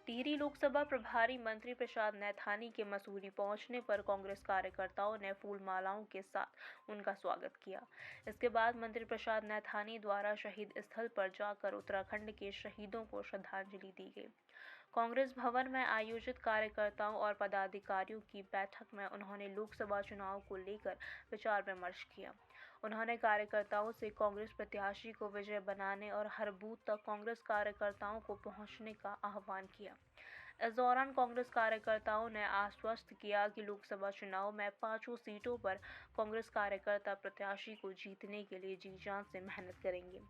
टिहरी लोकसभा प्रभारी मंत्री प्रसाद नैथानी के मसूरी पहुंचने पर कांग्रेस कार्यकर्ताओं ने फूल मालाओं के साथ उनका स्वागत किया। इसके बाद मंत्री प्रसाद नैथानी द्वारा शहीद स्थल पर जाकर उत्तराखंड के शहीदों को श्रद्धांजलि दी गई। कांग्रेस भवन में आयोजित कार्यकर्ताओं और पदाधिकारियों की बैठक में उन्होंने लोकसभा चुनाव को लेकर विचार विमर्श किया। उन्होंने कार्यकर्ताओं से कांग्रेस प्रत्याशी को विजय बनाने और हर बूथ तक कांग्रेस कार्यकर्ताओं को पहुंचने का आह्वान किया। इस दौरान कांग्रेस कार्यकर्ताओं ने आश्वस्त किया कि लोकसभा चुनाव में 5 सीटों पर कांग्रेस कार्यकर्ता प्रत्याशी को जीतने के लिए जी जान से मेहनत करेंगे।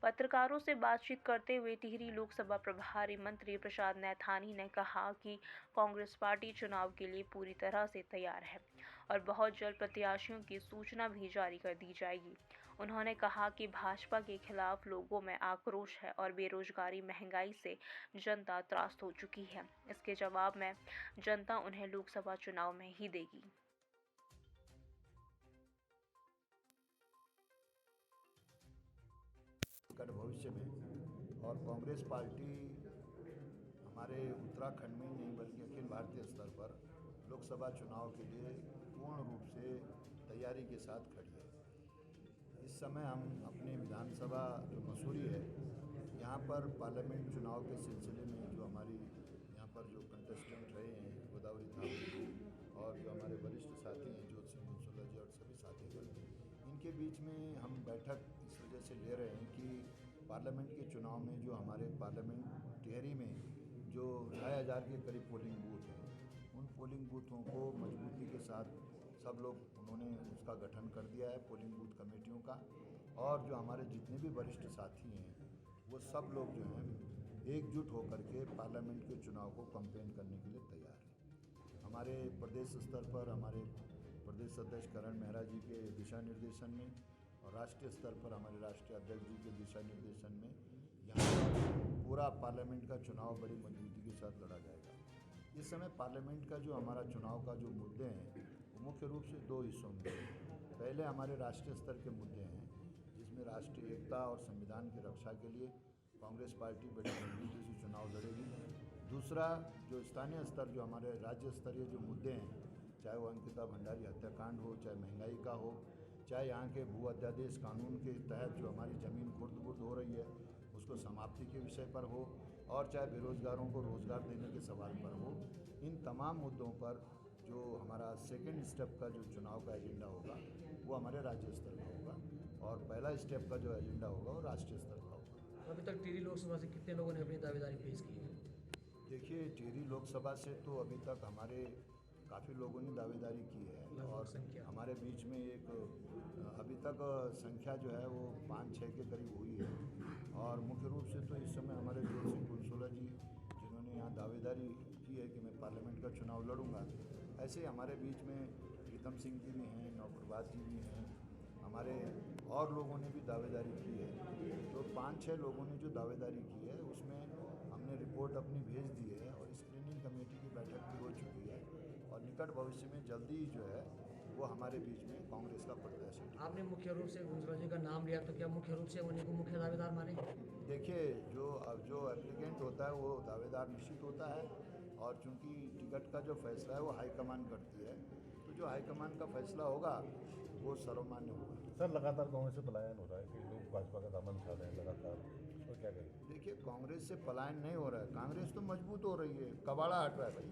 पत्रकारों से बातचीत करते हुए टिहरी लोकसभा प्रभारी मंत्री प्रसाद नैथानी ने कहा कि कांग्रेस पार्टी चुनाव के लिए पूरी तरह से तैयार है और बहुत जल्द प्रत्याशियों की सूचना भी जारी कर दी जाएगी। उन्होंने कहा कि भाजपा के खिलाफ लोगों में आक्रोश है और बेरोजगारी, महंगाई से जनता त्रस्त हो चुकी है। इसके जवाब में जनता उन्हें लोकसभा चुनाव में ही देगी। निकट भविष्य में और कांग्रेस पार्टी हमारे उत्तराखंड में नहीं बल्कि अखिल भारतीय स्तर पर लोकसभा चुनाव के लिए पूर्ण रूप से तैयारी के साथ खड़ी है। इस समय हम अपने विधानसभा जो मसूरी है यहाँ पर पार्लियामेंट चुनाव के सिलसिले में जो हमारी यहाँ पर जो कंटेस्टेंट रहे हैं गोदावरी ठाकुर जी और जो हमारे वरिष्ठ साथी हैं ज्योति सिंह कुंसोला जी और सभी साथीगण, इनके बीच में हम बैठक इस वजह से ले रहे हैं कि पार्लियामेंट के चुनाव में जो हमारे पार्लियामेंट टिहरी में जो 2500 के करीब पोलिंग बूथ हैं, उन पोलिंग बूथों को मजबूती के साथ सब लोग उन्होंने उसका गठन कर दिया है पोलिंग बूथ कमेटियों का। और जो हमारे जितने भी वरिष्ठ साथी हैं वो सब लोग जो हैं एकजुट होकर के पार्लियामेंट के चुनाव को कैंपेन करने के लिए तैयार हैं। हमारे प्रदेश स्तर पर हमारे प्रदेश अध्यक्ष करण मेहरा जी के दिशा निर्देशन में और राष्ट्रीय स्तर पर हमारे राष्ट्रीय अध्यक्ष जी के दिशा निर्देशन में यहाँ पूरा पार्लियामेंट का चुनाव बड़ी मजबूती के साथ लड़ा जाएगा। इस समय पार्लियामेंट का जो हमारा चुनाव का जो मुद्दे हैं वो मुख्य रूप से 2 हिस्सों में हैं। पहले हमारे राष्ट्रीय स्तर के मुद्दे हैं जिसमें राष्ट्रीय एकता और संविधान की रक्षा के लिए कांग्रेस पार्टी बड़ी मजबूती से चुनाव लड़ेगी। दूसरा जो स्थानीय स्तर जो हमारे राज्य स्तरीय जो मुद्दे हैं, चाहे वो अंकिता भंडारी हत्याकांड हो, चाहे महंगाई का हो, चाहे यहाँ के भू अध्यादेश कानून के तहत जो हमारी ज़मीन खुर्द-बुर्द हो रही है उसको समाप्ति के विषय पर हो, और चाहे बेरोजगारों को रोज़गार देने के सवाल पर हो, इन तमाम मुद्दों पर जो हमारा सेकेंड स्टेप का जो चुनाव का एजेंडा होगा वो हमारे राज्य स्तर का होगा और पहला स्टेप का जो एजेंडा होगा वो राष्ट्रीय स्तर का होगा। अभी तक टिहरी लोकसभा से कितने लोगों ने अपनी दावेदारी पेश की है? देखिए, टिहरी लोकसभा से तो अभी तक हमारे काफ़ी लोगों ने दावेदारी की है और हमारे बीच में एक अभी तक संख्या जो है वो 5-6 के करीब हुई है। और मुख्य रूप से तो इस समय हमारे ज्योति सिंह कुंसोला जी जिन्होंने यहाँ दावेदारी की है कि मैं पार्लियामेंट का चुनाव लड़ूंगा, ऐसे ही हमारे बीच में प्रीतम सिंह जी भी हैं, नौकरबाज जी भी हैं, हमारे और लोगों ने भी दावेदारी की है। तो 5-6 लोगों ने जो दावेदारी की है उसमें हमने रिपोर्ट अपनी भेज दी है और स्क्रीनिंग कमेटी की बैठक भी हो चुकी है और निकट भविष्य में जल्दी ही जो है वो हमारे बीच में कांग्रेस का प्रत्याशी। आपने मुख्य रूप से कुंसोला जी का नाम लिया, तो क्या मुख्य रूप से उन्हीं को मुख्य दावेदार माने? देखिए, जो एप्लीकेंट होता है वो दावेदार निश्चित होता है और चूंकि टिकट का जो फैसला है वो हाईकमान करती है, तो जो हाईकमान का फैसला होगा वो सर्वमान्य होगा। सर, लगातार कांग्रेस से पलायन हो रहा है कि लोग भाजपा का दामन उठा रहे हैं लगातार, तो क्या करें? देखिए, कांग्रेस से पलायन नहीं हो रहा है, कांग्रेस तो मजबूत हो रही है, कबाड़ा हट रहा है भाई।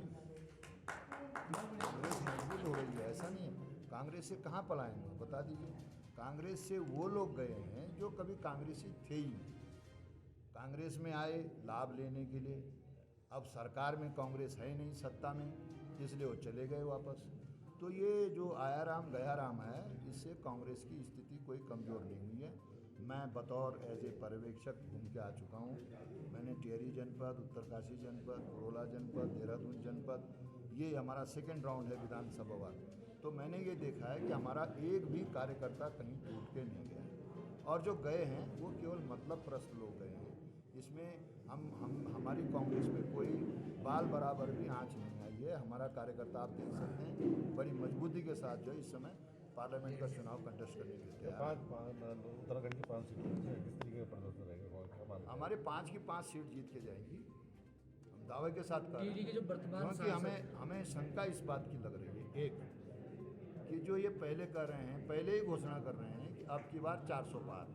कांग्रेस मजबूत हो रही है, ऐसा नहीं है। कांग्रेस से कहाँ पलायन हुआ बता दीजिए। कांग्रेस से वो लोग गए हैं जो कभी कांग्रेसी थे ही नहीं, कांग्रेस में आए लाभ लेने के लिए, अब सरकार में कांग्रेस है ही नहीं सत्ता में, इसलिए वो चले गए वापस। तो ये जो आया राम गया राम है, इससे कांग्रेस की स्थिति कोई कमज़ोर नहीं हुई है। मैं बतौर एज ए पर्यवेक्षक घूम के आ चुका हूँ। मैंने टिहरी जनपद, उत्तरकाशी जनपद, कोरोला जनपद, देहरादून जनपद, ये हमारा सेकेंड राउंड है विधानसभा वाला। तो मैंने ये देखा है कि हमारा एक भी कार्यकर्ता कहीं टूट के नहीं गया और जो गए हैं वो केवल मतलब प्रस्त लोग गए हैं। इसमें हमारी कांग्रेस में कोई बाल बराबर भी आँच नहीं आई है। हमारा कार्यकर्ता आप देख सकते हैं बड़ी मजबूती के साथ जो इस समय पार्लियामेंट का चुनाव कंटेस्ट करने के लिए उत्तराखंड की 5 सीटें किस तरीके का प्रदर्शन रहेगा? हमारे 5 की 5 सीट जीत के जाएंगी। हम दावे के साथ कर रहे टीडी के हैं जो वर्तमान क्योंकि सांसद हमें शंका इस बात की लग रही है, एक कि जो ये पहले कर रहे हैं, पहले ही घोषणा कर रहे हैं कि अब की बार 400 पार।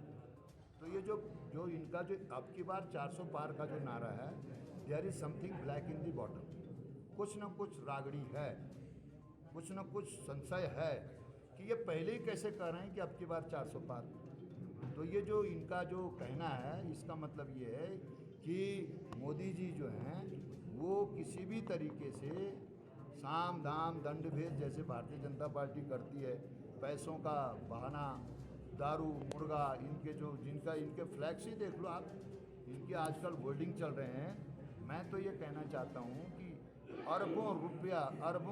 तो ये जो इनका जो अब की बार 400 पार का जो नारा है, there is something black in the bottle. कुछ न कुछ रागड़ी है, कुछ न कुछ संशय है कि ये पहले ही कैसे कह रहे हैं कि अब की बार 400 पार। तो ये जो इनका जो कहना है, इसका मतलब ये है कि मोदी जी जो हैं वो किसी भी तरीके से साम दाम दंड भेद जैसे भारतीय जनता पार्टी करती है, पैसों का बहाना, दारू मुर्गा, इनके जो जिनका इनके फ्लैक्स ही देख लो आप, इनके आजकल होर्डिंग चल रहे हैं। मैं तो ये कहना चाहता हूँ कि अरबों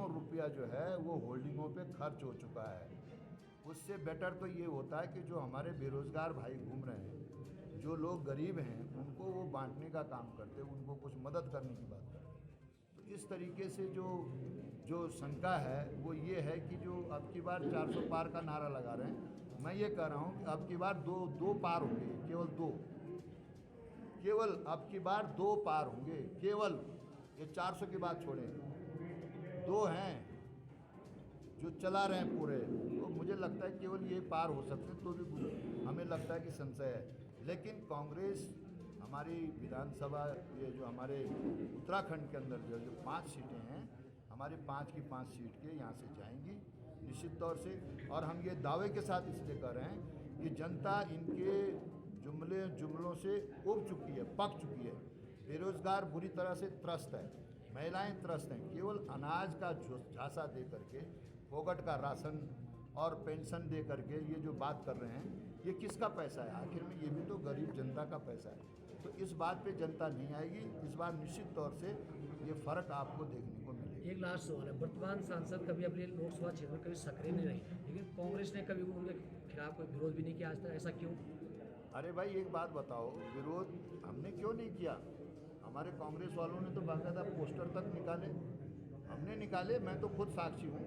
रुपया जो है वो होल्डिंगों पे खर्च हो चुका है। उससे बेटर तो ये होता है कि जो हमारे बेरोज़गार भाई घूम रहे हैं, जो लोग गरीब हैं, उनको वो बांटने का काम करते, उनको कुछ मदद करने की बात करते। तो इस तरीके से जो शंका है वो ये है कि जो अब की बार 400 पार का नारा लगा रहे हैं, मैं ये कह रहा हूँ कि अब की बार दो पार होंगे, केवल अब की बार 2 पार होंगे, केवल। ये 400 की बात छोड़ें, 2 हैं जो चला रहे हैं पूरे। तो मुझे लगता है केवल ये पार हो सकते हैं, तो भी हमें लगता है कि संशय है। लेकिन कांग्रेस हमारी विधानसभा, ये जो हमारे उत्तराखंड के अंदर जो 5 सीटें हैं, हमारी 5 की 5 सीट के यहाँ से जाएंगी निश्चित तौर से। और हम ये दावे के साथ इसलिए कर रहे हैं कि जनता इनके जुमलों से उब चुकी है, पक चुकी है। बेरोज़गार बुरी तरह से त्रस्त है, महिलाएं त्रस्त हैं। केवल अनाज का झांसा दे करके, फोकट का राशन और पेंशन दे करके ये जो बात कर रहे हैं, ये किसका पैसा है? आखिर में ये भी तो गरीब जनता का पैसा है। तो इस बात पे जनता नहीं आएगी। इस बार निश्चित तौर से ये फ़र्क आपको देखने को मिलेगा। एक लास्ट सवाल है, वर्तमान सांसद कभी अपने लोकसभा क्षेत्र में कभी सक्रिय नहीं रही, लेकिन कांग्रेस ने कभी उनके खिलाफ कोई विरोध भी नहीं किया आज तक, ऐसा क्यों? अरे भाई एक बात बताओ, विरोध हमने क्यों नहीं किया? हमारे कांग्रेस वालों ने तो बाकायदा पोस्टर तक निकाले, हमने निकाले, मैं तो खुद साक्षी हूँ।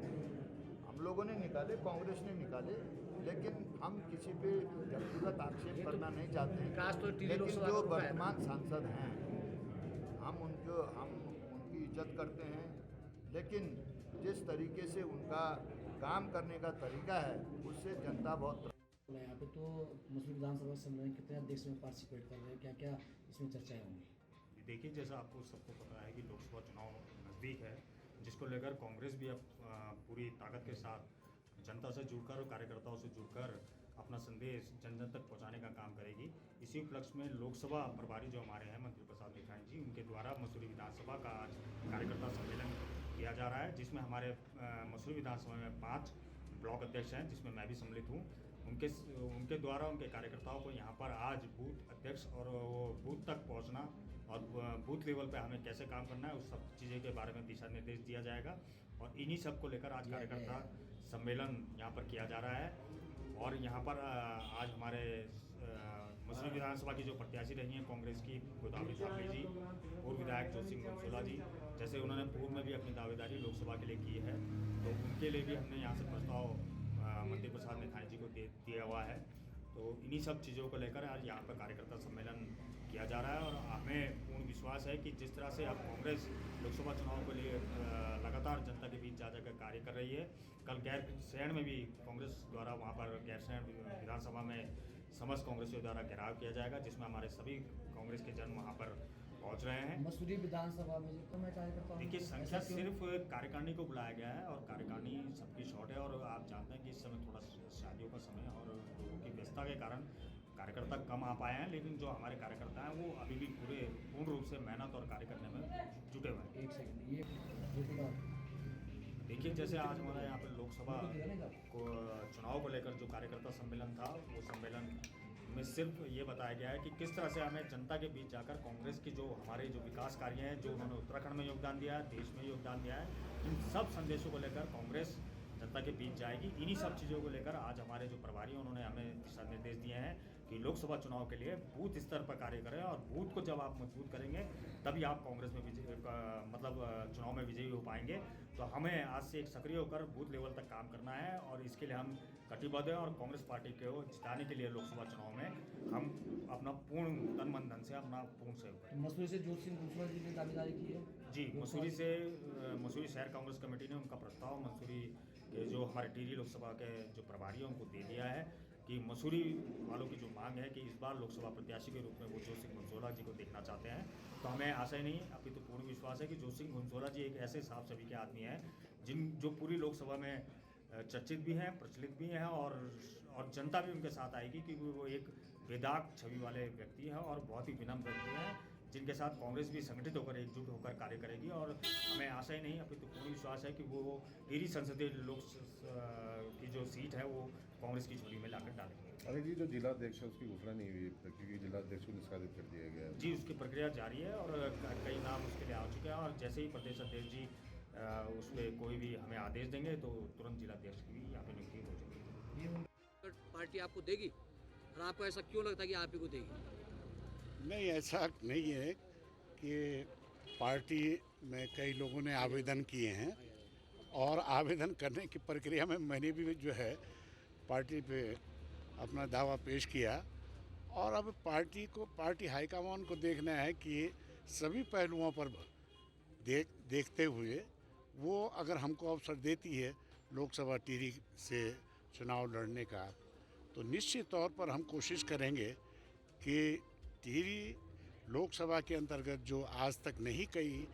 हम लोगों ने निकाले, कांग्रेस ने निकाले, लेकिन हम किसी पे व्यक्तिगत आक्षेप करना नहीं चाहते हैं। लेकिन जो वर्तमान सांसद हैं, हम उनकी इज्जत करते हैं, लेकिन जिस तरीके से उनका काम करने का तरीका है, उससे जनता बहुत यहाँ पे तो मसूरी विधानसभा सम्मेलन कितने अध्यक्ष में पार्टिसिपेट कर रहे हैं, क्या क्या इसमें चर्चाएं होंगी? देखिए, जैसा आपको सबको पता है कि लोकसभा चुनाव नज़दीक है, जिसको लेकर कांग्रेस भी अब पूरी ताकत के साथ जनता से जुड़कर और कार्यकर्ताओं से जुड़कर अपना संदेश जन जन तक पहुंचाने का काम करेगी। इसी उपलक्ष्य में लोकसभा प्रभारी जो हमारे हैं मंत्री प्रसाद निखानी जी, उनके द्वारा मसूरी विधानसभा का आज कार्यकर्ता सम्मेलन किया जा रहा है, जिसमें हमारे मसूरी विधानसभा में 5 ब्लॉक अध्यक्ष हैं, जिसमें मैं भी सम्मिलित हूँ। उनके द्वारा उनके कार्यकर्ताओं को यहाँ पर आज बूथ अध्यक्ष और वो बूथ तक पहुँचना और बूथ लेवल पे हमें कैसे काम करना है, उस सब चीज़ें के बारे में दिशा निर्देश दिया जाएगा। और इन्हीं सब को लेकर आज कार्यकर्ता सम्मेलन यहाँ पर किया जा रहा है। और यहाँ पर आज हमारे मसूरी विधानसभा की जो प्रत्याशी रही हैं कांग्रेस की, गोदावरी धामले जी, पूर्व विधायक जोशी मनसोला जी, जैसे उन्होंने पूर्व में भी अपनी दावेदारी लोकसभा के लिए की है, तो उनके लिए भी हमने यहाँ से प्रस्ताव मंत्री प्रसाद निखानी जी को दिया हुआ है। तो इन्हीं सब चीज़ों को लेकर आज यहाँ पर कार्यकर्ता सम्मेलन किया जा रहा है। और हमें पूर्ण विश्वास है कि जिस तरह से अब कांग्रेस लोकसभा चुनाव के लिए लगातार जनता के बीच जा जाकर कार्य कर रही है, कल गैरसैंण में भी कांग्रेस द्वारा वहाँ पर गैरसैंण विधानसभा में समस्त कांग्रेसियों द्वारा घेराव किया जाएगा, जिसमें हमारे सभी कांग्रेस के जन वहाँ पर पहुँच रहे हैं। मसूरी विधानसभा में जो मैं कार्यकर्ता हूं, देखिए, संख्या सिर्फ कार्यकारिणी को बुलाया गया है और कार्यकारिणी सबकी शॉर्ट है। और आप जानते हैं कि इस समय थोड़ा शादियों का समय और लोगों की व्यस्तता के कारण कार्यकर्ता कम आ पाए हैं, लेकिन जो हमारे कार्यकर्ता हैं वो अभी भी पूर्ण रूप से मेहनत और कार्य करने में जुटे हुए हैं। एक सेकंड, ये देखिए, जैसे आज हमारा यहाँ पर लोकसभा को चुनाव को लेकर जो कार्यकर्ता सम्मेलन था, वो सम्मेलन में सिर्फ ये बताया गया है कि किस तरह से हमें जनता के बीच जाकर कांग्रेस की जो हमारे जो विकास कार्य हैं, जो उन्होंने उत्तराखंड में योगदान दिया है, देश में योगदान दिया है, इन सब संदेशों को लेकर कांग्रेस जनता के बीच जाएगी। इन्हीं सब चीज़ों को लेकर आज हमारे जो प्रभारी हैं उन्होंने हमें दिशा निर्देश दिए हैं कि लोकसभा चुनाव के लिए बूथ स्तर पर कार्य करें, और बूथ को जब आप मजबूत करेंगे तभी आप कांग्रेस में चुनाव में विजयी हो पाएंगे। तो हमें आज से एक सक्रिय होकर बूथ लेवल तक काम करना है, और इसके लिए हम कटिबद्ध हैं, और कांग्रेस पार्टी को जिताने के लिए लोकसभा चुनाव में हम अपना पूर्ण तन मन धन से अपना पूर्ण सहयोग करें। मसूरी से ज्योति सिंह भूसवा जी ने दावेदारी की है। जी, मसूरी शहर कांग्रेस कमेटी ने उनका प्रस्ताव मसूरी के जो हमारे टिहरी लोकसभा के जो प्रभारी हैं उनको दे दिया है कि मसूरी वालों की जो मांग है कि इस बार लोकसभा प्रत्याशी के रूप में वो ज्योति सिंह भूसवा जी को देखना चाहते हैं। तो हमें आशा ही नहीं अपितु पूर्ण विश्वास है कि ज्योति सिंह भूसवा जी एक ऐसे साफ छवि के आदमी हैं जो पूरी लोकसभा में चर्चित भी हैं, प्रचलित भी हैं, और जनता भी उनके साथ आएगी क्योंकि वो एक बेदाग छवि वाले व्यक्ति हैं और बहुत ही विनम्र व्यक्ति हैं, जिनके साथ कांग्रेस भी संगठित होकर एकजुट होकर कार्य करेगी। और हमें आशा ही नहीं अपितु पूर्ण विश्वास है कि वो टिहरी संसदीय की जो सीट है वो कांग्रेस की झोली में लाकर डालेंगे। अरे जी, जो जिला अध्यक्ष है उसकी घोषणा नहीं हुई क्योंकि जिला अध्यक्ष को निष्कासित कर दिया गया है। जी, उसकी प्रक्रिया जारी है और कई नाम उसके लिए आ चुके हैं, और जैसे ही प्रदेश अध्यक्ष जी उस पर कोई भी हमें आदेश देंगे तो तुरंत जिला अध्यक्ष की भी यहाँ पे नियुक्ति हो जाएगी। पार्टी आपको देगी, और आपको ऐसा क्यों लगता है कि आप ही को देगी? नहीं, ऐसा नहीं है कि पार्टी में कई लोगों ने आवेदन किए हैं, और आवेदन करने की प्रक्रिया में मैंने भी जो है पार्टी पे अपना दावा पेश किया, और अब पार्टी हाईकमान को देखना है कि सभी पहलुओं पर देखते हुए वो अगर हमको अवसर देती है लोकसभा टिहरी से चुनाव लड़ने का, तो निश्चित तौर पर हम कोशिश करेंगे कि टिहरी लोकसभा के अंतर्गत जो आज तक नहीं कई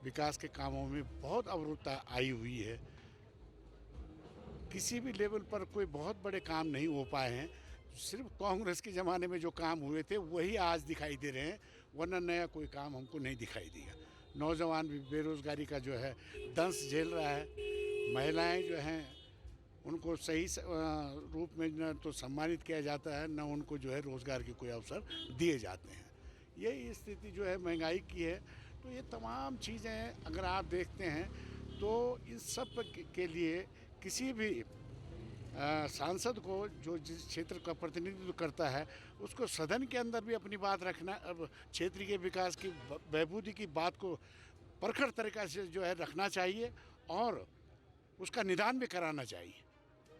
विकास के कामों में बहुत अवरुद्धता आई हुई है, किसी भी लेवल पर कोई बहुत बड़े काम नहीं हो पाए हैं, सिर्फ कांग्रेस के ज़माने में जो काम हुए थे वही आज दिखाई दे रहे हैं, वरना नया कोई काम हमको नहीं दिखाई दिया। नौजवान भी बेरोज़गारी का जो है दंश झेल रहा है, महिलाएं जो हैं उनको सही रूप में न तो सम्मानित किया जाता है, न उनको जो है रोज़गार के कोई अवसर दिए जाते हैं। यही स्थिति जो है महंगाई की है। तो ये तमाम चीज़ें अगर आप देखते हैं तो इन सब के लिए किसी भी सांसद को जो जिस क्षेत्र का प्रतिनिधित्व करता है उसको सदन के अंदर भी अपनी बात रखना, अब क्षेत्र के विकास की बहबूदी की बात को प्रखर तरीक़ा से जो है रखना चाहिए, और उसका निदान भी कराना चाहिए,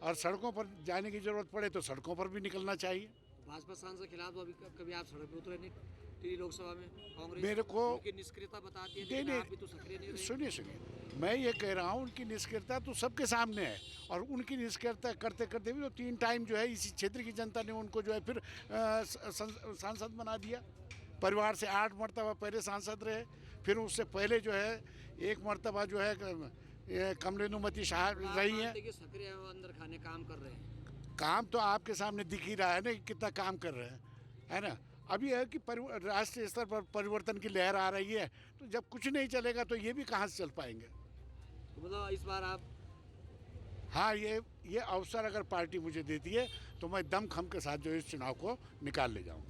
और सड़कों पर जाने की ज़रूरत पड़े तो सड़कों पर भी निकलना चाहिए। भाजपा सांसद के खिलाफ अभी कभी आप सड़क पर उतरे नहीं? टिहरी लोकसभा में कांग्रेस मेरे को उनकी निष्क्रियता बताती है, लेकिन आप भी तो सक्रिय नहीं रहे। सुनिए, मैं ये कह रहा हूँ उनकी निष्क्रियता तो सबके सामने है, और उनकी निष्क्रियता करते करते भी तो 3 टाइम जो है इसी क्षेत्र की जनता ने उनको जो है फिर सांसद बना दिया। परिवार से 8 मरतबा पहले सांसद रहे, फिर उससे पहले जो है 1 मरतबा जो है कमलेनुमति शाह रही हैं। सक्रिय अंदर खाने काम कर रहे हैं, काम तो आपके सामने दिख ही रहा है ना कि कितना काम कर रहे हैं, है ना। अभी है कि राष्ट्रीय स्तर पर परिवर्तन की लहर आ रही है, तो जब कुछ नहीं चलेगा तो ये भी कहाँ से चल पाएंगे। तो मतलब इस बार आप हाँ, ये अवसर अगर पार्टी मुझे देती है तो मैं दमखम के साथ जो इस चुनाव को निकाल ले जाऊँ।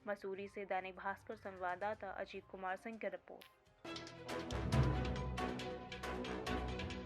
मसूरी से दैनिक भास्कर संवाददाता अजीत कुमार सिंह की रिपोर्ट।